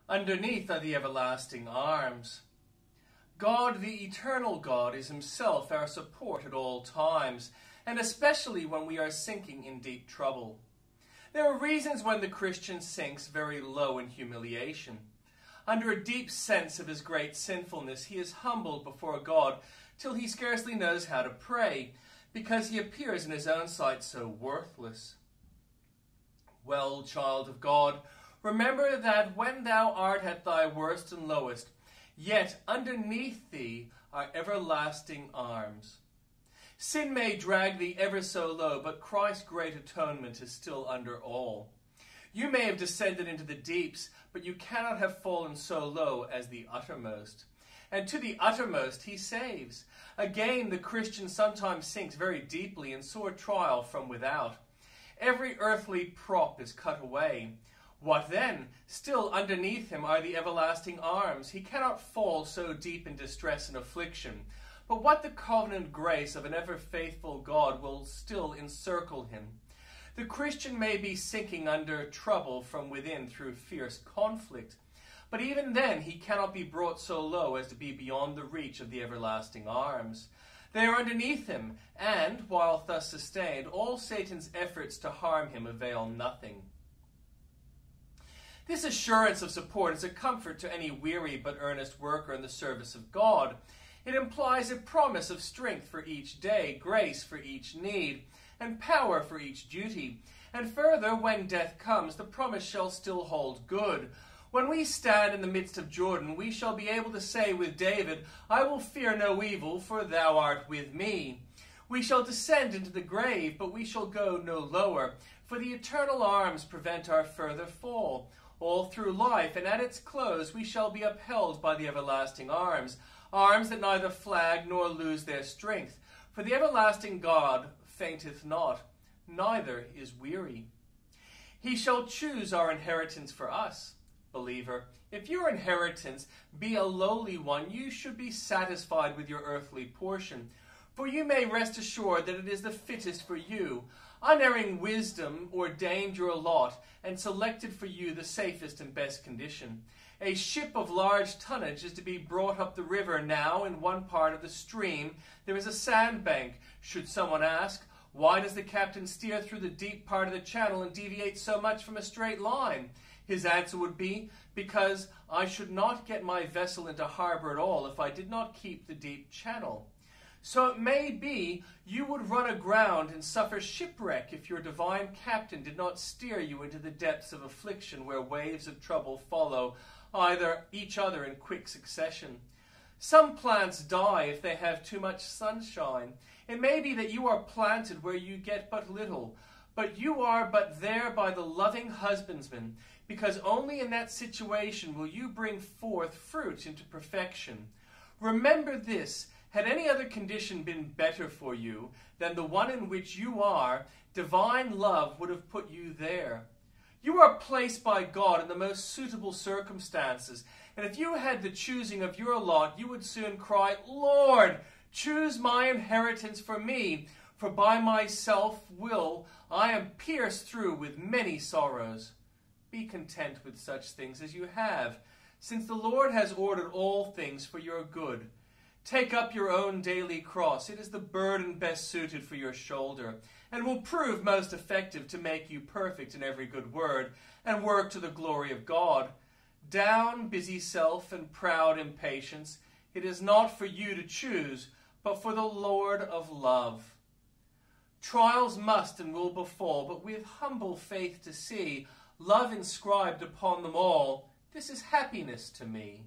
Underneath are the everlasting arms. God, the eternal God, is himself our support at all times, and especially when we are sinking in deep trouble. There are reasons when the Christian sinks very low in humiliation. Under a deep sense of his great sinfulness, he is humbled before God till he scarcely knows how to pray, because he appears in his own sight so worthless. Well, child of God, remember that when thou art at thy worst and lowest, yet underneath thee are everlasting arms. Sin may drag thee ever so low, but Christ's great atonement is still under all. You may have descended into the deeps, but you cannot have fallen so low as the uttermost. And to the uttermost he saves. Again, the Christian sometimes sinks very deeply in sore trial from without. Every earthly prop is cut away. What then? Still underneath him are the everlasting arms. He cannot fall so deep in distress and affliction. But what the covenant grace of an ever-faithful God will still encircle him. The Christian may be sinking under trouble from within through fierce conflict, but even then he cannot be brought so low as to be beyond the reach of the everlasting arms. They are underneath him, and, while thus sustained, all Satan's efforts to harm him avail nothing. This assurance of support is a comfort to any weary but earnest worker in the service of God. It implies a promise of strength for each day, grace for each need, and power for each duty. And further, when death comes, the promise shall still hold good. When we stand in the midst of Jordan, we shall be able to say with David, I will fear no evil, for thou art with me. We shall descend into the grave, but we shall go no lower, for the eternal arms prevent our further fall. All through life, and at its close, we shall be upheld by the everlasting arms, arms that neither flag nor lose their strength. For the everlasting God fainteth not, neither is weary. He shall choose our inheritance for us. Believer, if your inheritance be a lowly one, you should be satisfied with your earthly portion, for you may rest assured that it is the fittest for you. Unerring wisdom ordained your lot, and selected for you the safest and best condition. A ship of large tonnage is to be brought up the river. Now, in one part of the stream, there is a sandbank. Should someone ask, why does the captain steer through the deep part of the channel and deviate so much from a straight line? His answer would be, because I should not get my vessel into harbor at all if I did not keep the deep channel. So it may be you would run aground and suffer shipwreck if your divine captain did not steer you into the depths of affliction where waves of trouble follow each other in quick succession. Some plants die if they have too much sunshine. It may be that you are planted where you get but little, but you are but there by the loving husbandman, because only in that situation will you bring forth fruit into perfection. Remember this, had any other condition been better for you than the one in which you are, divine love would have put you there. You are placed by God in the most suitable circumstances, and if you had the choosing of your lot, you would soon cry, Lord, choose my inheritance for me, for by my self-will I am pierced through with many sorrows. Be content with such things as you have, since the Lord has ordered all things for your good. Take up your own daily cross. It is the burden best suited for your shoulder, and will prove most effective to make you perfect in every good word, and work to the glory of God. Down, busy self, and proud impatience. It is not for you to choose, but for the Lord of love. Trials must and will befall, but with humble faith to see love inscribed upon them all. This is happiness to me.